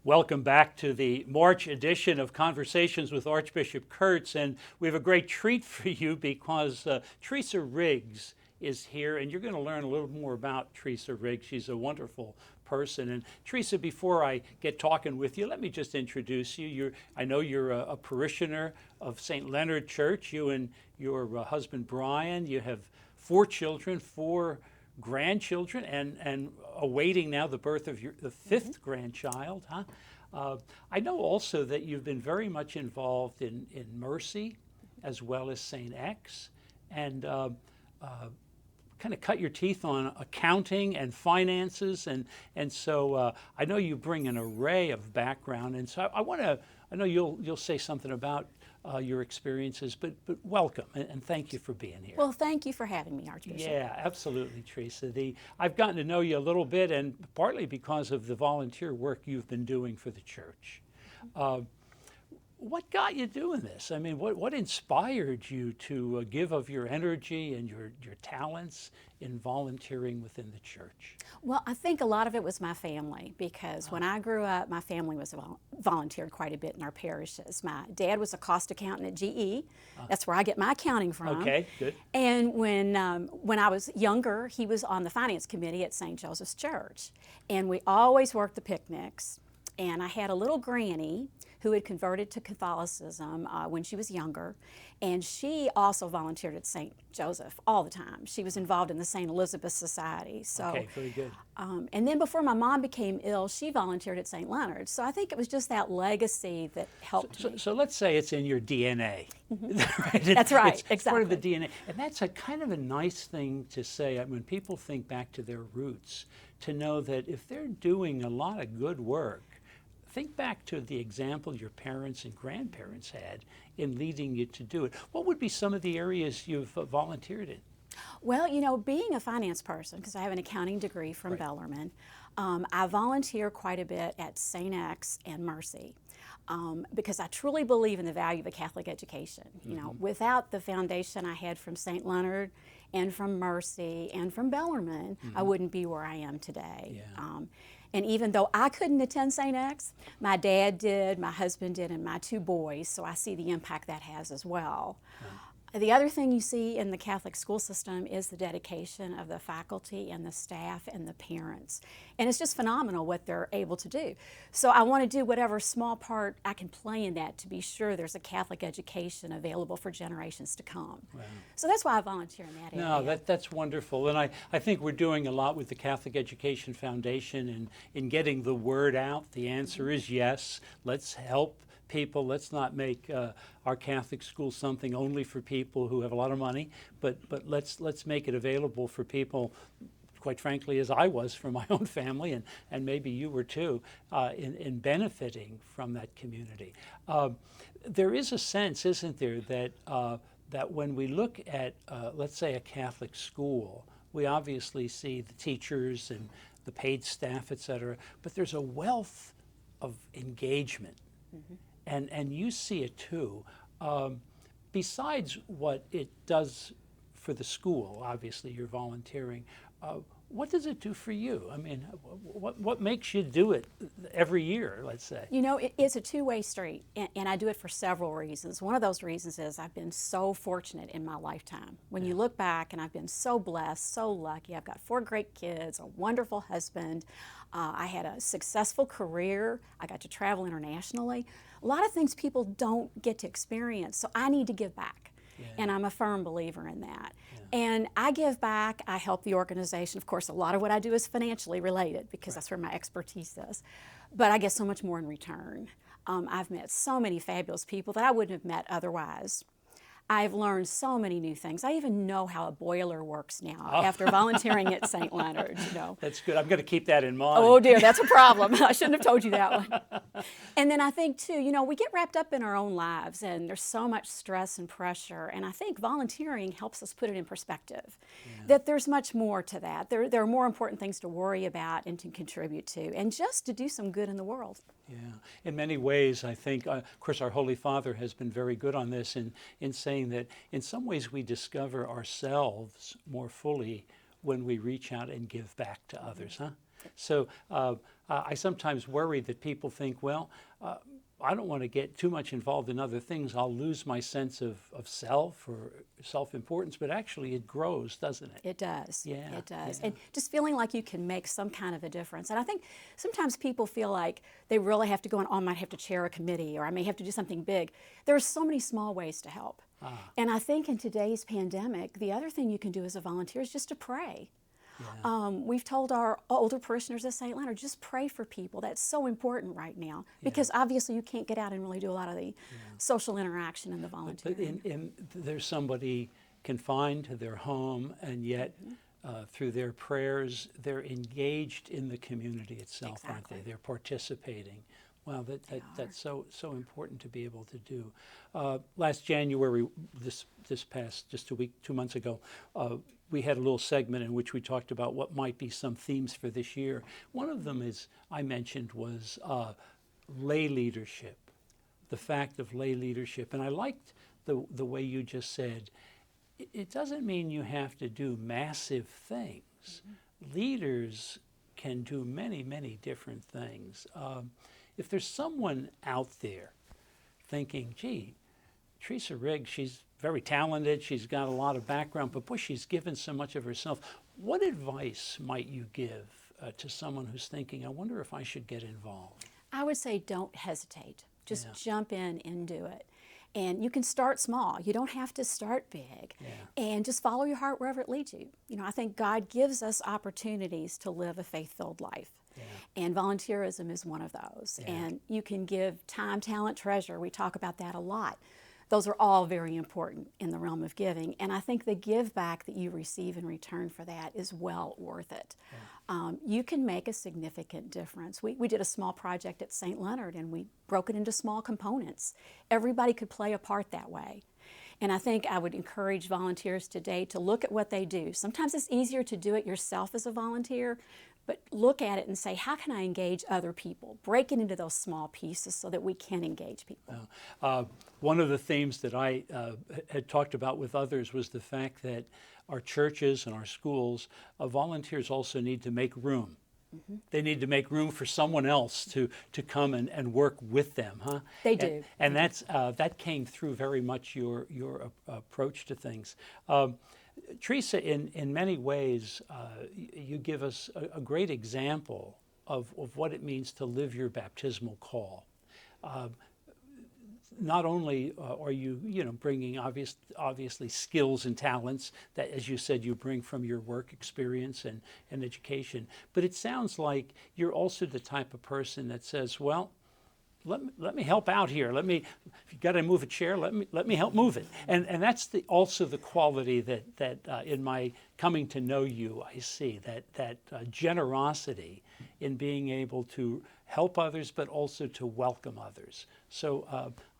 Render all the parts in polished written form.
Welcome back to the March edition of Conversations with Archbishop Kurtz, and we have a great treat for you because Teresa Riggs is here, and you're going to learn a little more about Teresa Riggs. She's a wonderful person. And Teresa, before I get talking with you, let me just introduce you. I know you're a parishioner of Saint Leonard Church. You and your husband Brian, you have 4 children, 4 grandchildren, and awaiting now the birth of the 5th grandchild, huh? I know also that you've been very much involved in Mercy as well as St. X, and kind of cut your teeth on accounting and finances, and so I know you bring an array of background, and so I know you'll say something about your experiences, but welcome and thank you for being here. Well, thank you for having me, Archbishop. Yeah, absolutely, Teresa. I've gotten to know you a little bit, and partly because of the volunteer work you've been doing for the church. What got you doing this? I mean, what inspired you to give of your energy and your talents in volunteering within the church? Well, I think a lot of it was my family, because when I grew up, my family was volunteered quite a bit in our parishes. My dad was a cost accountant at GE. That's where I get my accounting from. Okay, good. And when I was younger, he was on the finance committee at St. Joseph's Church. And we always worked the picnics. And I had a little granny who had converted to Catholicism when she was younger, and she also volunteered at St. Joseph all the time. She was involved in the St. Elizabeth Society. So, okay, very good. And then before my mom became ill, she volunteered at St. Leonard. So I think it was just that legacy that helped me. So let's say it's in your DNA. Right? That's right, It's exactly. part of the DNA. And that's a kind of a nice thing to say when people think back to their roots, to know that if they're doing a lot of good work, think back to the example your parents and grandparents had in leading you to do it. What would be some of the areas you've volunteered in? Well, you know, being a finance person, because I have an accounting degree from Bellarmine, I volunteer quite a bit at St. X and Mercy. Because I truly believe in the value of a Catholic education. You know, without the foundation I had from St. Leonard and from Mercy and from Bellarmine, I wouldn't be where I am today. Yeah. And even though I couldn't attend St. X, my dad did, my husband did, and my 2 boys, so I see the impact that has as well. The other thing you see in the Catholic school system is the dedication of the faculty and the staff and the parents. And it's just phenomenal what they're able to do. So I want to do whatever small part I can play in that to be sure there's a Catholic education available for generations to come. Wow. So that's why I volunteer in that area. No, that's wonderful. And I think we're doing a lot with the Catholic Education Foundation and in getting the word out. The answer is yes. Let's help people. Let's not make our Catholic school something only for people who have a lot of money, but let's make it available for people, quite frankly, as I was for my own family, and maybe you were too, in benefiting from that community. There is a sense, isn't there, that when we look at, let's say, a Catholic school, we obviously see the teachers and the paid staff, et cetera, but there's a wealth of engagement. And you see it too. Besides what it does for the school, obviously you're volunteering, what does it do for you? I mean, what makes you do it every year, let's say? You know, it's a two-way street, and I do it for several reasons. One of those reasons is I've been so fortunate in my lifetime. When you look back, and I've been so blessed, so lucky. I've got 4 great kids, a wonderful husband. I had a successful career. I got to travel internationally. A lot of things people don't get to experience, so I need to give back. Yeah. And I'm a firm believer in that. Yeah. And I give back, I help the organization. Of course, a lot of what I do is financially related because that's where my expertise is. But I get so much more in return. I've met so many fabulous people that I wouldn't have met otherwise. I've learned so many new things. I even know how a boiler works now after volunteering at St. Leonard. You know. That's good. I'm going to keep that in mind. Oh dear, that's a problem. I shouldn't have told you that one. And then I think too, you know, we get wrapped up in our own lives and there's so much stress and pressure. And I think volunteering helps us put it in perspective. Yeah. That there's much more to that. There are more important things to worry about and to contribute to, and just to do some good in the world. Yeah, in many ways, I think, of course, our Holy Father has been very good on this in saying that in some ways we discover ourselves more fully when we reach out and give back to others, huh? So I sometimes worry that people think, well, I don't want to get too much involved in other things. I'll lose my sense of self or self-importance, but actually it grows, doesn't it? It does. Yeah, It does. yeah. And just feeling like you can make some kind of a difference. And I think sometimes people feel like they really have to go and, oh, I might have to chair a committee or I may have to do something big. There are so many small ways to help. And I think in today's pandemic, the other thing you can do as a volunteer is just to pray. Yeah. We've told our older parishioners at St. Leonard, just pray for people. That's so important right now because obviously you can't get out and really do a lot of the social interaction and the volunteering. But there's somebody confined to their home, and yet through their prayers, they're engaged in the community itself, aren't they? They're participating. Wow, that's so important to be able to do. Last January, this past just 2 months ago, we had a little segment in which we talked about what might be some themes for this year. One of them I mentioned was lay leadership, the fact of lay leadership. And I liked the way you just said, it doesn't mean you have to do massive things. Leaders can do many, many different things. If there's someone out there thinking, gee, Teresa Riggs, she's very talented, she's got a lot of background, but boy, she's given so much of herself. What advice might you give to someone who's thinking, I wonder if I should get involved? I would say don't hesitate. Just jump in and do it. And you can start small. You don't have to start big. And just follow your heart wherever it leads you. You know, I think God gives us opportunities to live a faith-filled life. And volunteerism is one of those. And you can give time, talent, treasure. We talk about that a lot. Those are all very important in the realm of giving. And I think the give back that you receive in return for that is well worth it. You can make a significant difference. We did a small project at Saint Leonard and we broke it into small components. Everybody could play a part that way. And I think I would encourage volunteers today to look at what they do. Sometimes it's easier to do it yourself as a volunteer, but look at it and say, how can I engage other people? Break it into those small pieces so that we can engage people. One of the themes that I had talked about with others was the fact that our churches and our schools, volunteers also need to make room. They need to make room for someone else to come and work with them, huh? They do. And that came through very much your approach to things. Teresa, in many ways, you give us a great example of what it means to live your baptismal call. Not only are you, bringing obviously skills and talents that, as you said, you bring from your work experience and education, but it sounds like you're also the type of person that says, well, let me help out here. If you got to move a chair, let me help move it. And that's also the quality that in my coming to know you, I see that generosity in being able to help others, but also to welcome others. So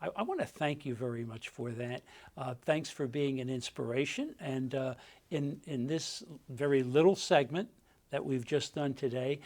I want to thank you very much for that. Thanks for being an inspiration. And in this very little segment that we've just done today,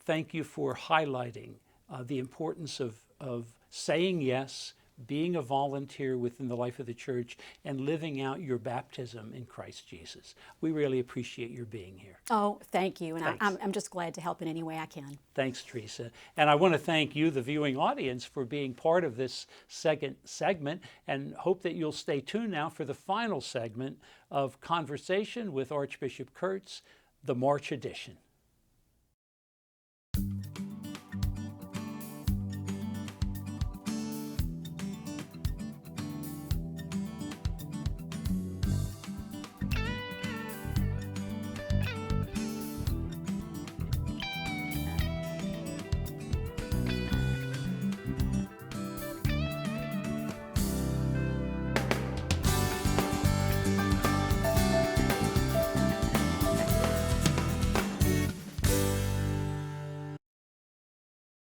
thank you for highlighting the importance of saying yes, being a volunteer within the life of the church, and living out your baptism in Christ Jesus. We really appreciate your being here. Oh, thank you. And I'm just glad to help in any way I can. Thanks, Teresa. And I want to thank you, the viewing audience, for being part of this second segment, and hope that you'll stay tuned now for the final segment of Conversation with Archbishop Kurtz, the March edition.